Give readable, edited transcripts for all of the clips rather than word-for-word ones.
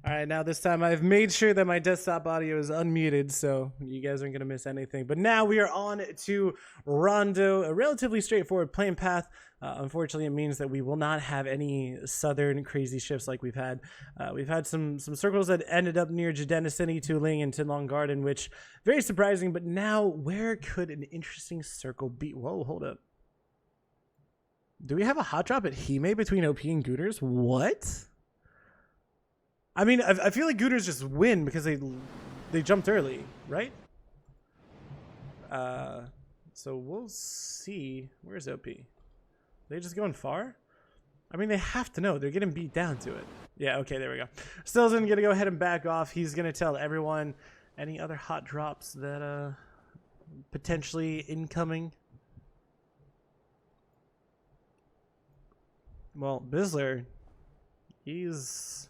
All right, now this time I've made sure that my desktop audio is unmuted, so you guys aren't going to miss anything. But now we are on to Rondo, a relatively straightforward playing path. Unfortunately, it means that we will not have any southern crazy shifts like we've had. We've had some circles that ended up near Jadena City, Tuling, and Tinlong Garden, which very surprising. But now, where could an interesting circle be? Whoa, hold up. Do we have a hot drop at Hime between OP and Gooters? What? I mean, I feel like Gooters just win because they jumped early, right? So we'll see. Where's OP? They just going far? I mean, they have to know. They're getting beat down to it. Yeah, okay, there we go. Still's going to go ahead and back off. He's going to tell everyone any other hot drops that potentially incoming. Well, Bizzler, he's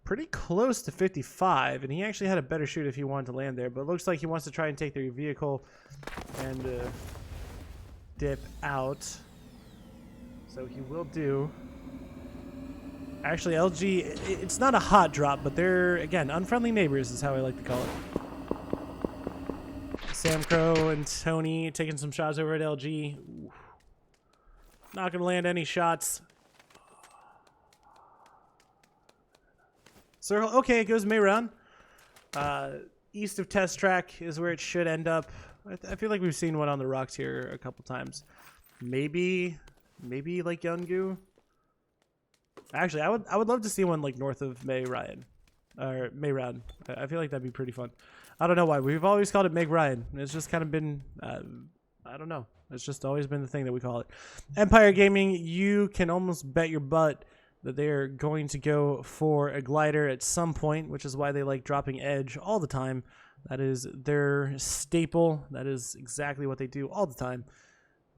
pretty close to 55, and he actually had a better shoot if he wanted to land there, but it looks like he wants to try and take their vehicle and dip out. So he will do. Actually, LG, it's not a hot drop, but they're, again, unfriendly neighbors is how I like to call it. Sam Crow and Tony taking some shots over at LG. Ooh. Not going to land any shots. Circle, okay, it goes Mayround. East of Test Track is where it should end up. I feel like we've seen one on the rocks here a couple times. Maybe like Yungu. Actually, I would love to see one like north of May Ryan or Mayround. I feel like that'd be pretty fun. I don't know why we've always called it Meg Ryan. It's just kind of been I don't know. It's just always been the thing that we call it. Empire Gaming, you can almost bet your butt that they're going to go for a glider at some point, which is why they like dropping edge all the time. That is their staple. That is exactly what they do all the time.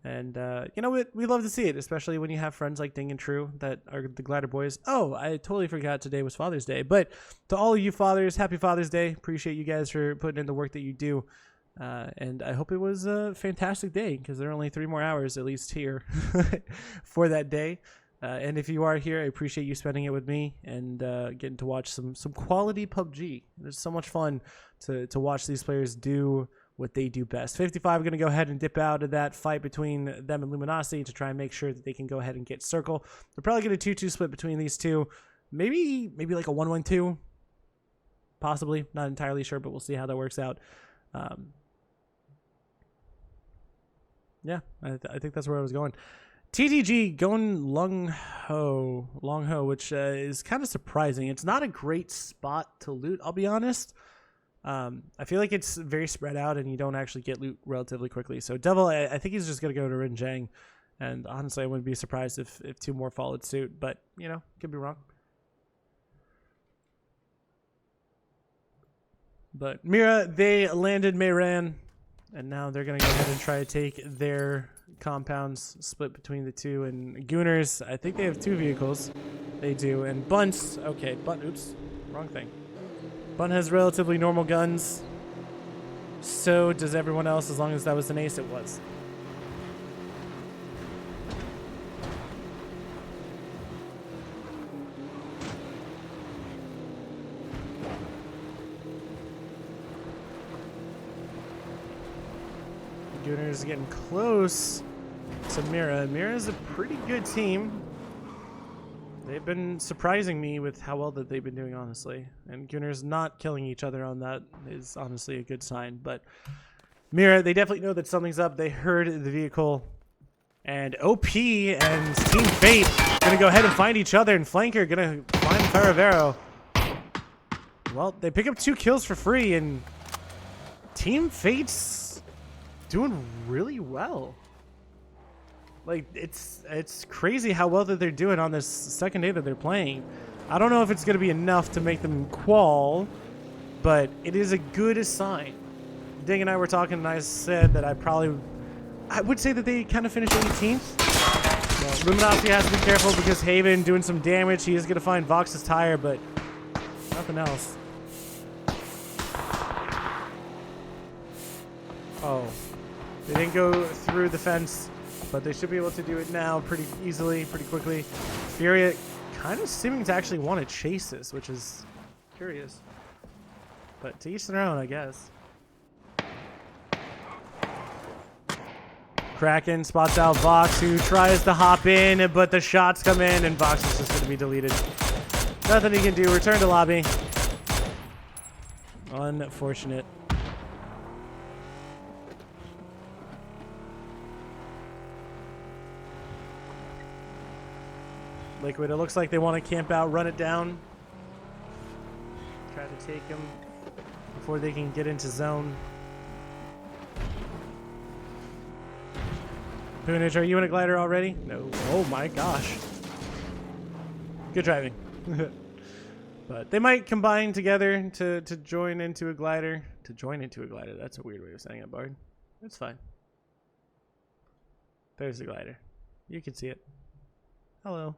And you know what? We love to see it, especially when you have friends like Ding and True that are the glider boys. Oh, I totally forgot today was Father's Day. But to all of you fathers, happy Father's Day. Appreciate you guys for putting in the work that you do. And I hope it was a fantastic day because there are only 3 more hours at least here for that day. And if you are here, I appreciate you spending it with me and getting to watch some quality PUBG. It's so much fun to watch these players do what they do best. 55 going to go ahead and dip out of that fight between them and Luminosity to try and make sure that they can go ahead and get circle. They're probably going to 2-2 split between these two. Maybe like a 1-1-2. Possibly. Not entirely sure, but we'll see how that works out. Yeah, I think that's where I was going. TTG going Long Ho, which is kind of surprising. It's not a great spot to loot, I'll be honest. I feel like it's very spread out and you don't actually get loot relatively quickly. So Devil, I think he's just going to go to Rinjang. And honestly, I wouldn't be surprised if 2 more followed suit. But, you know, could be wrong. But Mira, they landed Mayran. And now they're going to go ahead and try to take their compounds split between the two. And Gooners, I think they have 2 vehicles. They do. And Bunts, okay, oops, wrong thing. Bunt has relatively normal guns. So does everyone else, as long as that was an ace, it was. Gooners getting close to Mira. Mira's a pretty good team. They've been surprising me with how well that they've been doing, honestly. And Gooners not killing each other on that is honestly a good sign. But Mira, they definitely know that something's up. They heard the vehicle. And OP and Team Fate going to go ahead and find each other. And Flanker going to find Faravero. Well, they pick up 2 kills for free. And Team Fate's doing really well. Like, it's crazy how well that they're doing on this second day that they're playing. I don't know if it's going to be enough to make them qual, but it is a good sign. Ding and I were talking, and I said that I would say that they kind of finished 18th. Well, Luminosity has to be careful because Haven doing some damage. He is going to find Vox's tire, but nothing else. Oh, they didn't go through the fence. But they should be able to do it now pretty easily, pretty quickly. Furia kind of seeming to actually want to chase this, which is curious. But to each their own, I guess. Kraken spots out Vox, who tries to hop in, but the shots come in, and Vox is just going to be deleted. Nothing he can do. Return to lobby. Unfortunate. Liquid, it looks like they want to camp out, run it down. Try to take him before they can get into zone. Poonage, are you in a glider already? No. Oh my gosh. Good driving. But they might combine together to join into a glider. To join into a glider. That's a weird way of saying it, Bard. It's fine. There's the glider. You can see it. Hello.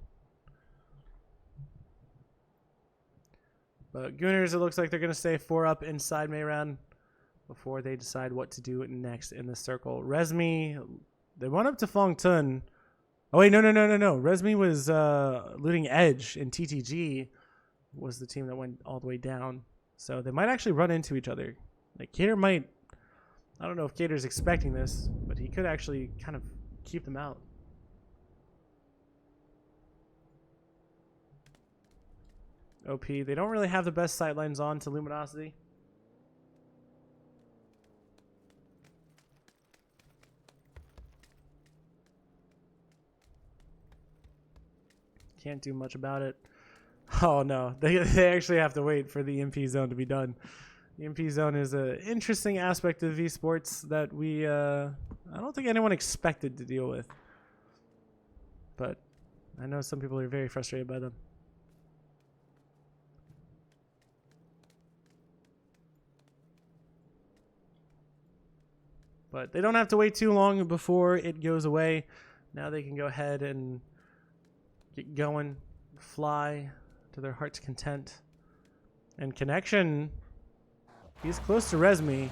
But Gooners, it looks like they're going to stay 4 up inside Mayround before they decide what to do next in the circle. Resmi, they went up to Fong Tun. Oh, wait, no. Resmi was looting Edge, and TTG was the team that went all the way down. So they might actually run into each other. Like, Cater might... I don't know if Cater's expecting this, but he could actually kind of keep them out. OP. They don't really have the best sightlines on to Luminosity. Can't do much about it. Oh no, they actually have to wait for the MP zone to be done. The MP zone is an interesting aspect of esports that we I don't think anyone expected to deal with. But I know some people are very frustrated by them. But they don't have to wait too long before it goes away. Now they can go ahead and get going, fly to their heart's content. And Connection, he's close to Resmi.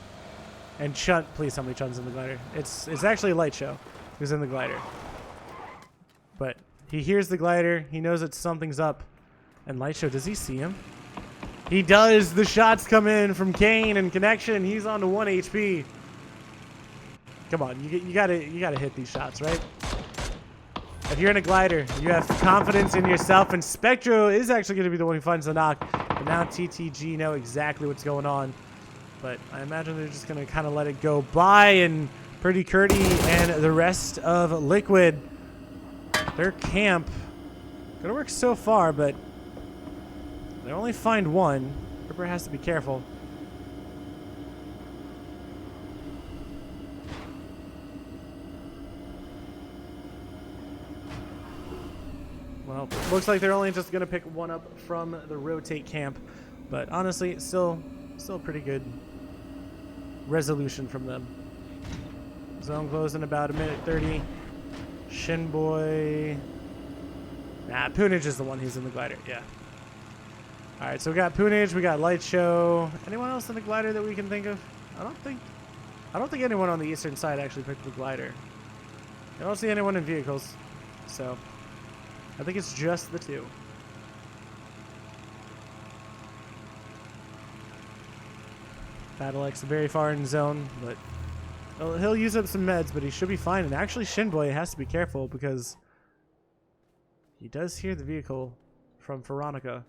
And Chunt, please tell me Chunt's in the glider. It's actually Light Show who's in the glider. But he hears the glider, he knows that something's up. And Light Show, does he see him? He does. The shots come in from Kane and Connection. He's on to 1 HP. Come on, you gotta hit these shots, right? If you're in a glider, you have confidence in yourself, and Spectro is actually going to be the one who finds the knock. But now TTG know exactly what's going on. But I imagine they're just going to kind of let it go by, and Purdy Curdy and the rest of Liquid, their camp, going to work so far, but they only find one. Ripper has to be careful. Well, looks like they're only just going to pick one up from the rotate camp. But honestly, still pretty good resolution from them. Zone closed in about 1:30. Shinboy. Nah, Poonage is the one who's in the glider. Yeah. Alright, so we got Poonage, we got Light Show. Anyone else in the glider that we can think of? I don't think anyone on the eastern side actually picked the glider. I don't see anyone in vehicles. So I think it's just the two. Battlex very far in zone, but he'll use up some meds, but he should be fine. And actually, Shinboy has to be careful because he does hear the vehicle from Veronica.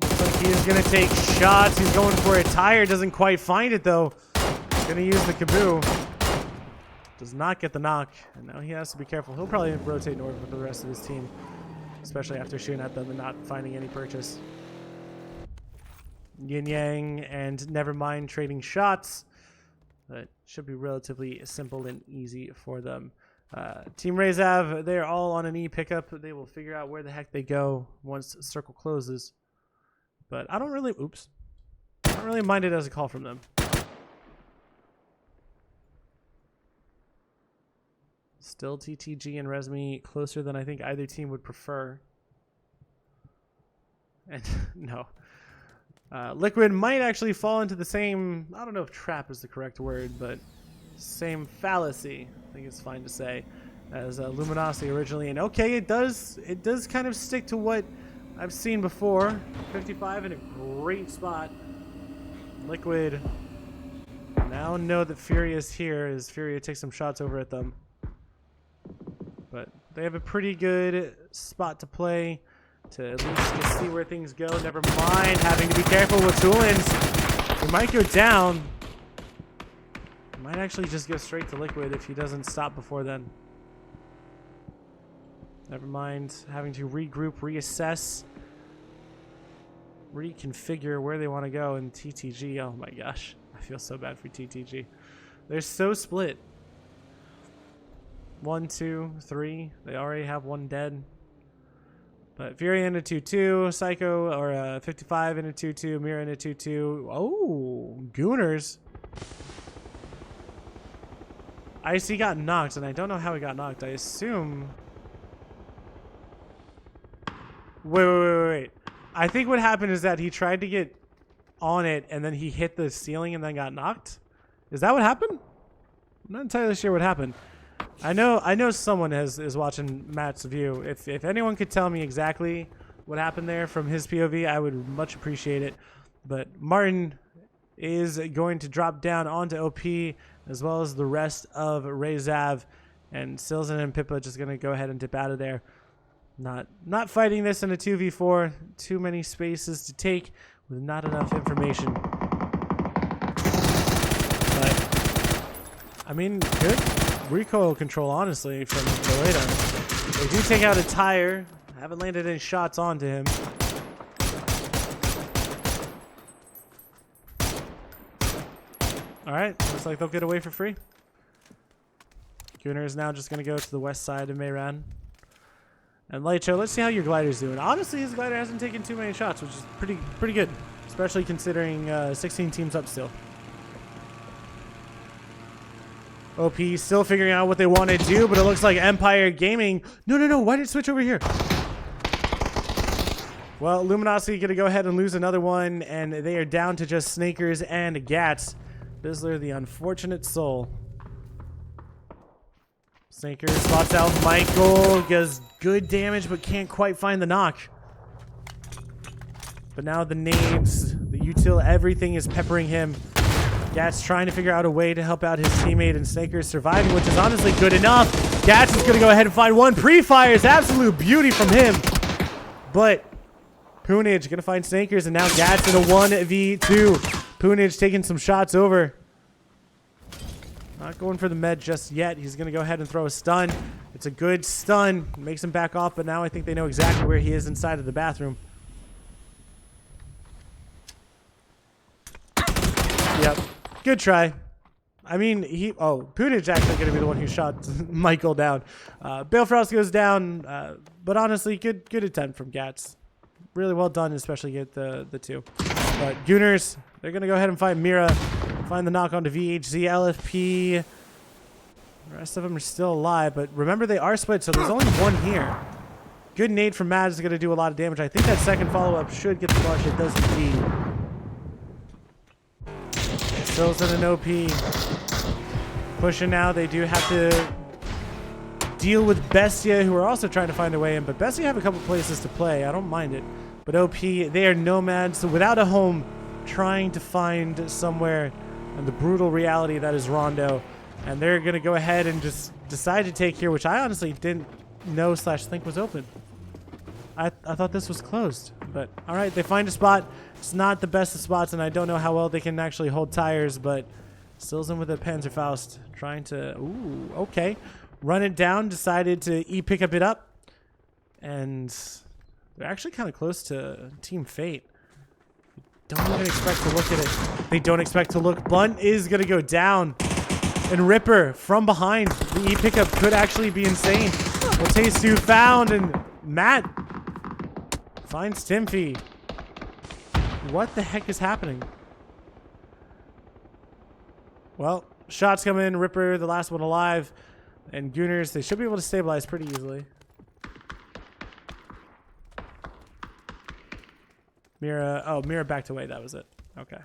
Looks like he is going to take shots. He's going for a tire. Doesn't quite find it, though. Going to use the Kaboo. Does not get the knock, and now he has to be careful. He'll probably rotate north with the rest of his team, especially after shooting at them and not finding any purchase. Yin Yang and Nevermind trading shots, but should be relatively simple and easy for them. Team Rezav, they're all on an E pickup. They will figure out where the heck they go once circle closes. But I don't really mind it as a call from them. Still TTG and Resmi closer than I think either team would prefer. And no. Liquid might actually fall into the same, I don't know if trap is the correct word, but same fallacy, I think it's fine to say, as Luminosity originally. And okay, it does kind of stick to what I've seen before. 55 in a great spot. Liquid now know that Fury is here as Fury takes some shots over at them. But they have a pretty good spot to play to at least just see where things go. Never mind having to be careful with Toolins. He might go down. He might actually just go straight to Liquid if he doesn't stop before then. Never mind having to regroup, reassess, reconfigure where they want to go in TTG. Oh my gosh. I feel so bad for TTG. They're so split. 1, 2, 3. They already have one dead. But Fury in a 2-2. Psycho or 55 in a 2-2. Mira in a 2-2. Oh, Gooners. Icy got knocked, and I don't know how he got knocked. I assume... Wait. I think what happened is that he tried to get on it, and then he hit the ceiling and then got knocked. Is that what happened? I'm not entirely sure what happened. I know someone is watching Matt's view. If anyone could tell me exactly what happened there from his POV, I would much appreciate it. But Martin is going to drop down onto OP, as well as the rest of Rezav, and Silzen and Pippa just going to go ahead and dip out of there. Not fighting this in a 2v4. Too many spaces to take with not enough information. But I mean, good recoil control, honestly, from Toledo. They do take out a tire. Haven't landed any shots onto him. Alright, looks like they'll get away for free. Gunner is now just going to go to the west side of Mayran. And Lightshow, let's see how your glider's doing. Honestly, his glider hasn't taken too many shots, which is pretty good. Especially considering 16 teams up still. OP still figuring out what they want to do, but it looks like Empire Gaming... No, why did it switch over here? Well, Luminosity going to go ahead and lose another one, and they are down to just Snakers and Gats. Bizzler, the unfortunate soul. Snakers spots out Michael, does good damage, but can't quite find the knock. But now the nades, the util, everything is peppering him. Gats trying to figure out a way to help out his teammate, and Snakers surviving, which is honestly good enough. Gats is going to go ahead and find one. Pre-fires, absolute beauty from him. But Poonage going to find Snakers, and now Gats in a 1v2. Poonage taking some shots over. Not going for the med just yet. He's going to go ahead and throw a stun. It's a good stun. Makes him back off, but now I think they know exactly where he is inside of the bathroom. Yep. Good try. I mean, Poonage actually going to be the one who shot Michael down. Balefrost goes down, but honestly, good attempt from Gats. Really well done, especially get the two. But Gooners, they're going to go ahead and find Mira. Find the knock onto VHZ, LFP. The rest of them are still alive, but remember they are split, so there's only one here. Good nade from Mad is going to do a lot of damage. I think that second follow-up should get the flush. It does indeed. Still's in an OP. Pushing now. They do have to deal with Bestia, who are also trying to find a way in, but Bestia have a couple places to play. I don't mind it. But OP, they are nomads, so without a home, trying to find somewhere in the brutal reality that is Rondo. And they're going to go ahead and just decide to take here, which I honestly didn't know / think was open. I thought this was closed. But, all right, they find a spot. It's not the best of spots, and I don't know how well they can actually hold tires, but Still's in with a Panzerfaust, trying to... Ooh, okay. Run it down, decided to pick up it up. And they're actually kind of close to Team Fate. Don't even expect to look at it. They don't expect to look. Blunt is going to go down. And Ripper from behind. The pickup could actually be insane. Otesu found, and Matt finds Timfy. What the heck is happening? Well, shots come in. Ripper, the last one alive. And Gooners, they should be able to stabilize pretty easily. Mira backed away. That was it. Okay.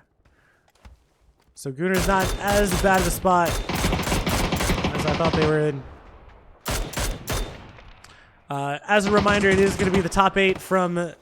So Gooner's not as bad of a spot. because I thought they were in. As a reminder, it is going to be the top 8 from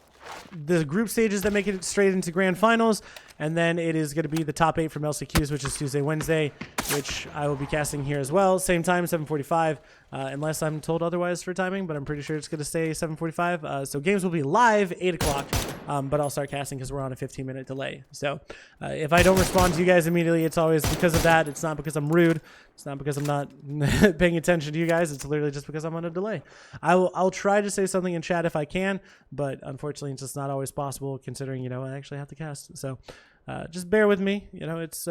the group stages that make it straight into grand finals, and then it is going to be the top 8 from LCQs, which is Tuesday, Wednesday, which I will be casting here as well. Same time, 7:45, unless I'm told otherwise for timing, but I'm pretty sure it's going to stay 7:45. So games will be live 8 o'clock, but I'll start casting because we're on a 15-minute delay. So if I don't respond to you guys immediately, it's always because of that. It's not because I'm rude. It's not because I'm not paying attention to you guys. It's literally just because I'm on a delay. I'll try to say something in chat if I can, but unfortunately, it's just not always possible considering, you know, I actually have to cast. So just bear with me. You know, it's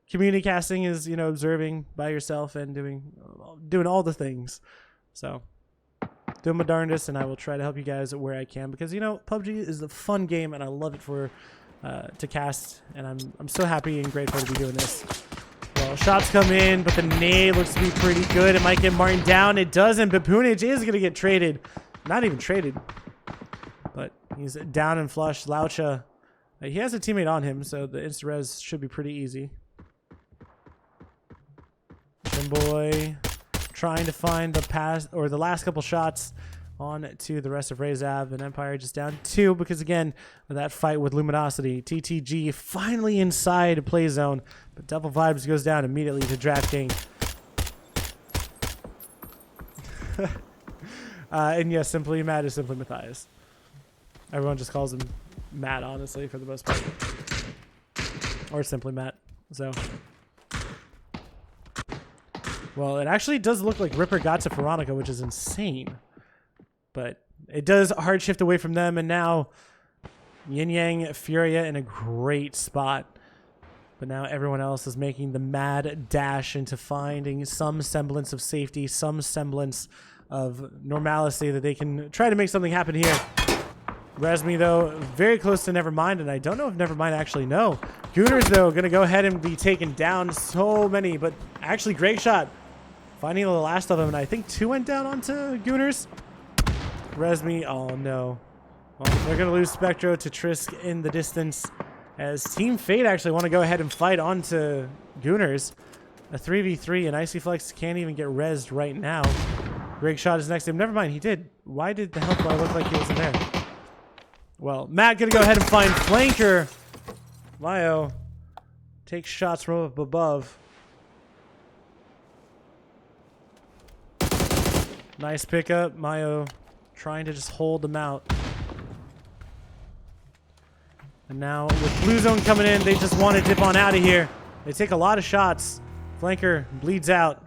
community casting is, you know, observing by yourself and doing all the things. So doing my darndest, and I will try to help you guys where I can, because, you know, PUBG is a fun game and I love it for to cast, and I'm so happy and grateful to be doing this. Well, shots come in, but the nade looks to be pretty good. It might get Martin down. It doesn't, but Punage is going to get traded. Not even traded, but he's down and flush. Laucha, he has a teammate on him, so the insta-res should be pretty easy. Boy trying to find the pass or the last couple shots on to the rest of Rezav, and Empire just down 2 because, again, of that fight with Luminosity. TTG finally inside play zone, but Devil Vibes goes down immediately to drafting. And yes, Simply Matt is Simply Matthias. Everyone just calls him Matt, honestly, for the most part. Or Simply Matt. So, well, it actually does look like Ripper got to Veronica, which is insane. But it does hard shift away from them, and now Yin Yang Furia in a great spot. But now everyone else is making the mad dash into finding some semblance of safety, some semblance of normalcy that they can try to make something happen here. Resmi, though, very close to Nevermind, and I don't know if Nevermind actually know. Gooners, though, going to go ahead and be taken down. So many, but actually great shot. Finding the last of them, and I think 2 went down onto Gooners. Resmi, oh no. Well, they're going to lose Spectro to Trisk in the distance, as Team Fate actually want to go ahead and fight onto Gooners. A 3v3, and Icy Flex can't even get rezzed right now. Greg shot is next to him. Never mind, he did. Why did the health bar look like he wasn't there? Well, Matt going to go ahead and find Flanker. Mayo takes shots from up above. Nice pickup. Mayo trying to just hold them out. And now with Blue Zone coming in, they just want to dip on out of here. They take a lot of shots. Flanker bleeds out.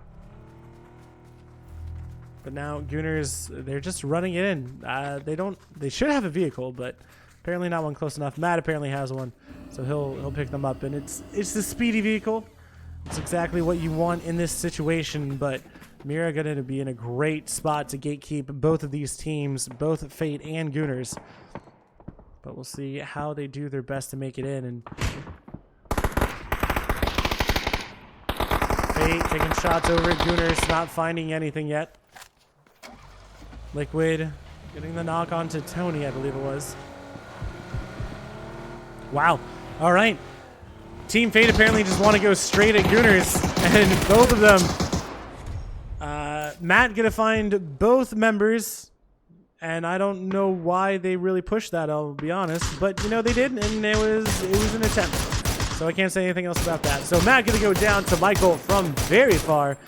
But now Gooners, they're just running it in. They should have a vehicle, but apparently not one close enough. Matt apparently has one, so he'll pick them up. And it's the speedy vehicle. It's exactly what you want in this situation, but Mira going to be in a great spot to gatekeep both of these teams, both Fate and Gooners. But we'll see how they do their best to make it in. And Fate taking shots over at Gooners, not finding anything yet. Liquid getting the knock on to Tony, I believe it was. Wow. All right. Team Fate apparently just want to go straight at Gooners, and both of them. Matt gonna find both members, and I don't know why they really pushed that, I'll be honest, but you know they did, and it was an attempt, so I can't say anything else about that. So Matt gonna go down to Michael from very far.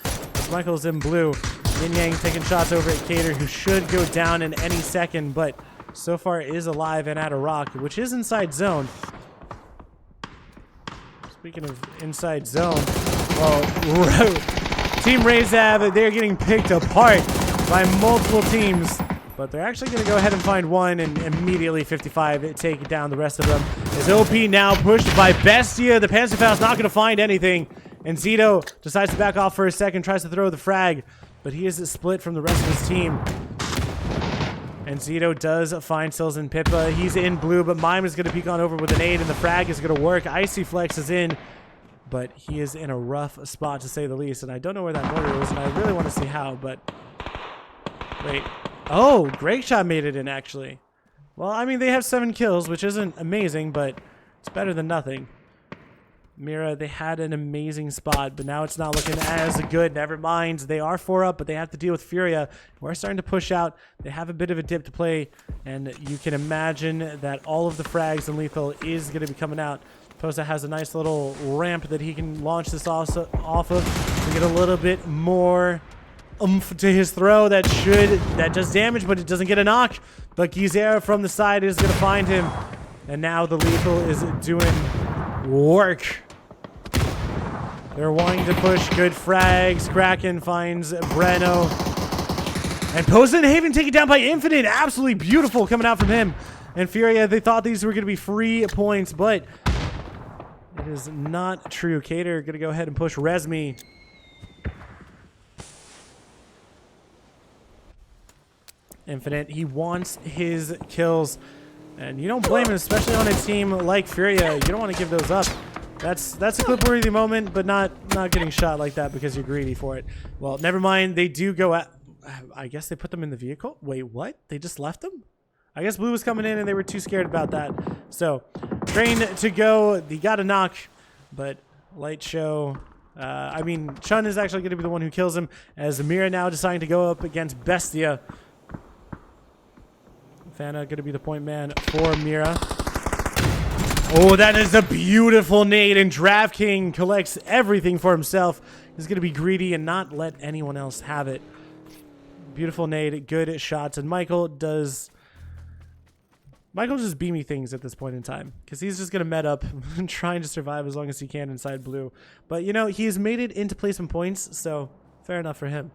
Michael's in blue. Yin Yang taking shots over at Cater, who should go down in any second, but so far is alive and at a rock, which is inside zone. Speaking of inside zone, well, Team Rezav, they're getting picked apart by multiple teams, but they're actually going to go ahead and find one and immediately 55 take down the rest of them. As OP now pushed by Bestia, the Panzerfaust not going to find anything, and Zito decides to back off for a second, tries to throw the frag, but he is split from the rest of his team. And Zito does find Sills and Pippa. He's in blue, but Mime is going to peek on over with an aid, and the frag is going to work. Icy Flex is in, but he is in a rough spot to say the least, and I don't know where that mortar is, and I really want to see how, but wait. Oh, Great Shot made it in, actually. Well, I mean, they have 7 kills, which isn't amazing, but it's better than nothing. Mira, they had an amazing spot, but now it's not looking as good. Never mind. They are 4 up, but they have to deal with Furia. We're starting to push out. They have a bit of a dip to play, and you can imagine that all of the frags and lethal is going to be coming out. Posa has a nice little ramp that he can launch this off of to get a little bit more oomph to his throw. That does damage, but it doesn't get a knock. But Gizera from the side is going to find him, and now the lethal is doing work. They're wanting to push. Good frags. Kraken finds Breno. And Posa and Haven taken down by Infinite. Absolutely beautiful coming out from him. And Furia, they thought these were going to be free points, but it is not true. Cater going to go ahead and push Resmi. Infinite, he wants his kills. And you don't blame him, especially on a team like Furia. You don't want to give those up. That's a clip-worthy moment, but not getting shot like that because you're greedy for it. Well, never mind. They do go at... I guess they put them in the vehicle? Wait, what? They just left them? I guess Blue was coming in and they were too scared about that. So, train to go. They got a knock, but Light Show... Chun is actually going to be the one who kills him, as Amira now deciding to go up against Bestia. Fana going to be the point man for Mira. Oh, that is a beautiful nade, and DraftKings collects everything for himself. He's going to be greedy and not let anyone else have it. Beautiful nade, good shots, and Michael just beamy things at this point in time because he's just going to met up and trying to survive as long as he can inside Blue. But, you know, he's made it into placement points, so fair enough for him.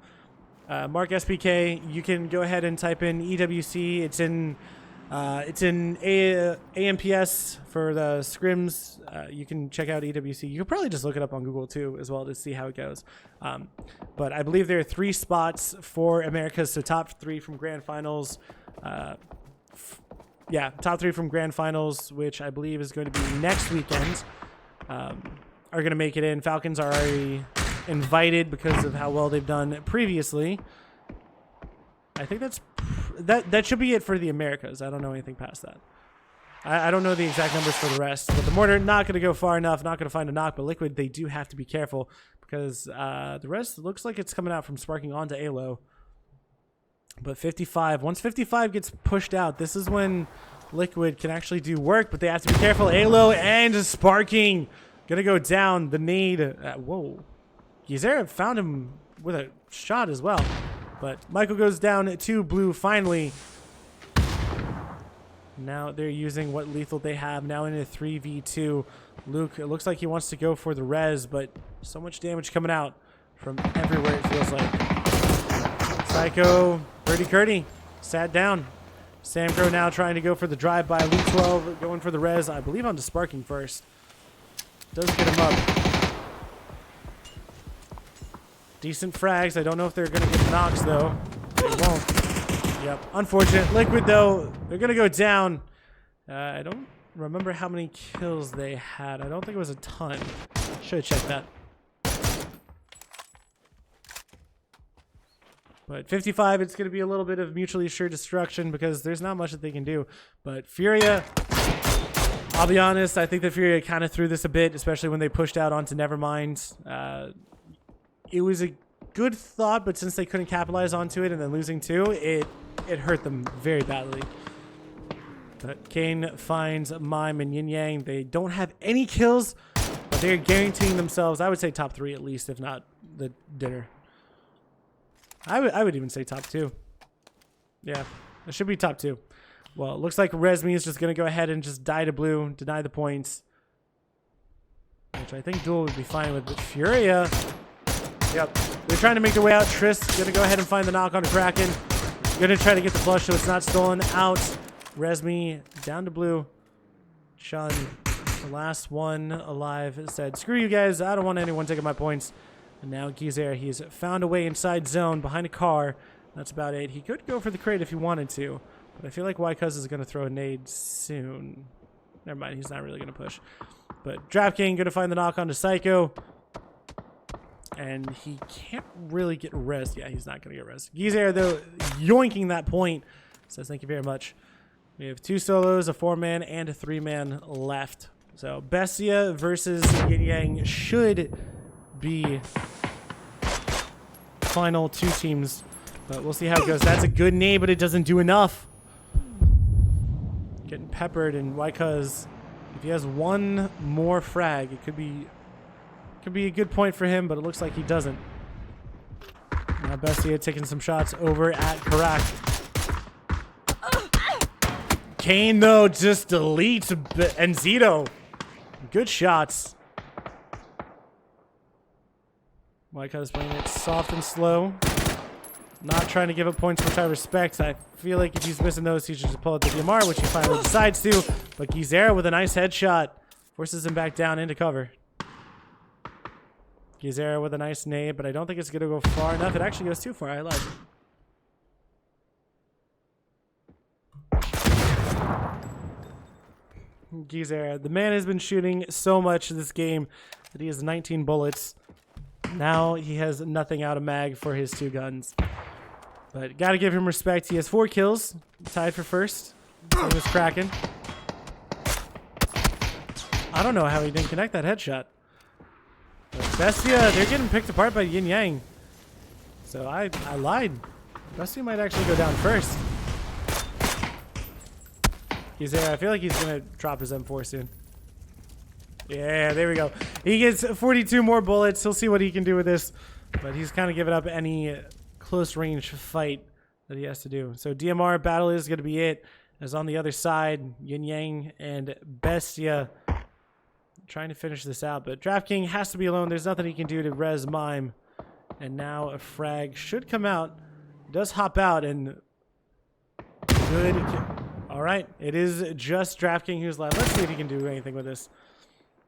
Mark SPK, you can go ahead and type in EWC. It's in AMPS for the scrims. You can check out EWC. You could probably just look it up on Google too as well to see how it goes. But I believe there are 3 spots for Americas, so top 3 from Grand Finals. Top 3 from Grand Finals, which I believe is going to be next weekend, are going to make it in. Falcons are already invited because of how well they've done previously. I think that should be it for the Americas. I don't know anything past that. I don't know the exact numbers for the rest, but the Mortar not going to go far enough, not going to find a knock, but Liquid, they do have to be careful because the rest looks like it's coming out from sparking onto Alo. But 55, once 55 gets pushed out, this is when Liquid can actually do work, but they have to be careful. Alo and sparking going to go down. The nade, whoa. Gizera found him with a shot as well. But Michael goes down to Blue finally. Now they're using what lethal they have. Now in a 3v2. Luke, it looks like he wants to go for the res, but so much damage coming out from everywhere it feels like. Psycho, Birdie Curdy, sat down. Samcro now trying to go for the drive-by. Luke 12 going for the res, I believe onto sparking first. Does get him up. Decent frags. I don't know if they're going to get knocks, though. They won't. Yep. Unfortunate. Liquid, though, they're going to go down. I don't remember how many kills they had. I don't think it was a ton. Should have checked that. But 55, it's going to be a little bit of mutually assured destruction because there's not much that they can do. But Furia, I'll be honest, I think that Furia kind of threw this a bit, especially when they pushed out onto Nevermind. It was a good thought, but since they couldn't capitalize onto it and then losing 2, it hurt them very badly. But Kane finds Mime and Yin Yang. They don't have any kills, but they're guaranteeing themselves, I would say top 3 at least, if not the dinner. I would even say top 2. Yeah, it should be top 2. Well, it looks like Resmi is just going to go ahead and just die to Blue, deny the points, which I think Duel would be fine with. But Furia... Yep, they're trying to make their way out. Triss going to go ahead and find the knock on Kraken. Going to try to get the flush so it's not stolen. Out. Resmi down to Blue. Chun, the last one alive, said, screw you guys. I don't want anyone taking my points. And now Gizera, he's found a way inside zone behind a car. That's about it. He could go for the crate if he wanted to. But I feel like Wycuz is going to throw a nade soon. Never mind, he's not really going to push. But DraftKings going to find the knock onto Psycho. And he can't really get res. Yeah, he's not going to get res. Gizera, though, yoinking that point. Says thank you very much. We have 2 solos, a 4-man, and a 3-man left. So Bestia versus Yin Yang should be final 2 teams, but we'll see how it goes. That's a good nade, but it doesn't do enough. Getting peppered, and Waika's, if he has one more frag, it could be a good point for him, but it looks like he doesn't. Now Bestia taking some shots over at Karak. Kane though just deletes and Zito. Good shots. Waika's playing it soft and slow. Not trying to give up points, which I respect. I feel like if he's missing those, he should just pull out the DMR, which he finally decides to. But Gizera with a nice headshot forces him back down into cover. Gizera with a nice nade, but I don't think it's going to go far enough. It actually goes too far. I lied. Gizera, the man has been shooting so much this game that he has 19 bullets. Now he has nothing out of mag for his 2 guns. But gotta give him respect. He has 4 kills, tied for first. Same as Kraken. I don't know how he didn't connect that headshot. But Bestia, they're getting picked apart by Yin Yang. So I lied. Bestia might actually go down first. He's there. I feel like he's gonna drop his M4 soon. Yeah, there we go. He gets 42 more bullets. He'll see what he can do with this. But he's kind of giving up any close range fight that he has to do. So DMR battle is going to be it. As on the other side, Yin Yang and Bestia trying to finish this out. But DraftKings has to be alone. There's nothing he can do to res Mime. And now a frag should come out. Does hop out and good. All right, it is just DraftKings who's left. Let's see if he can do anything with this.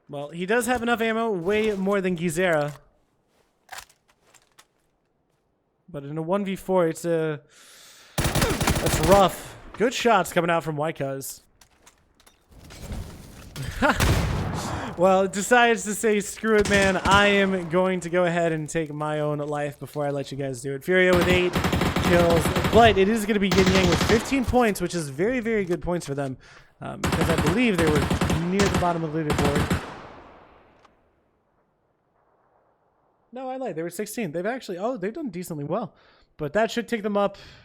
Well, he does have enough ammo, way more than Gizera. But in a 1v4, it's rough. Good shots coming out from Waika's. Well, decides to say, screw it, man. I am going to go ahead and take my own life before I let you guys do it. Furia with 8 kills. But it is going to be Yin Yang with 15 points, which is very, very good points for them. Because I believe they were near the bottom of the leaderboard. No, I lied. They were 16. They've actually, they've done decently well. But that should take them up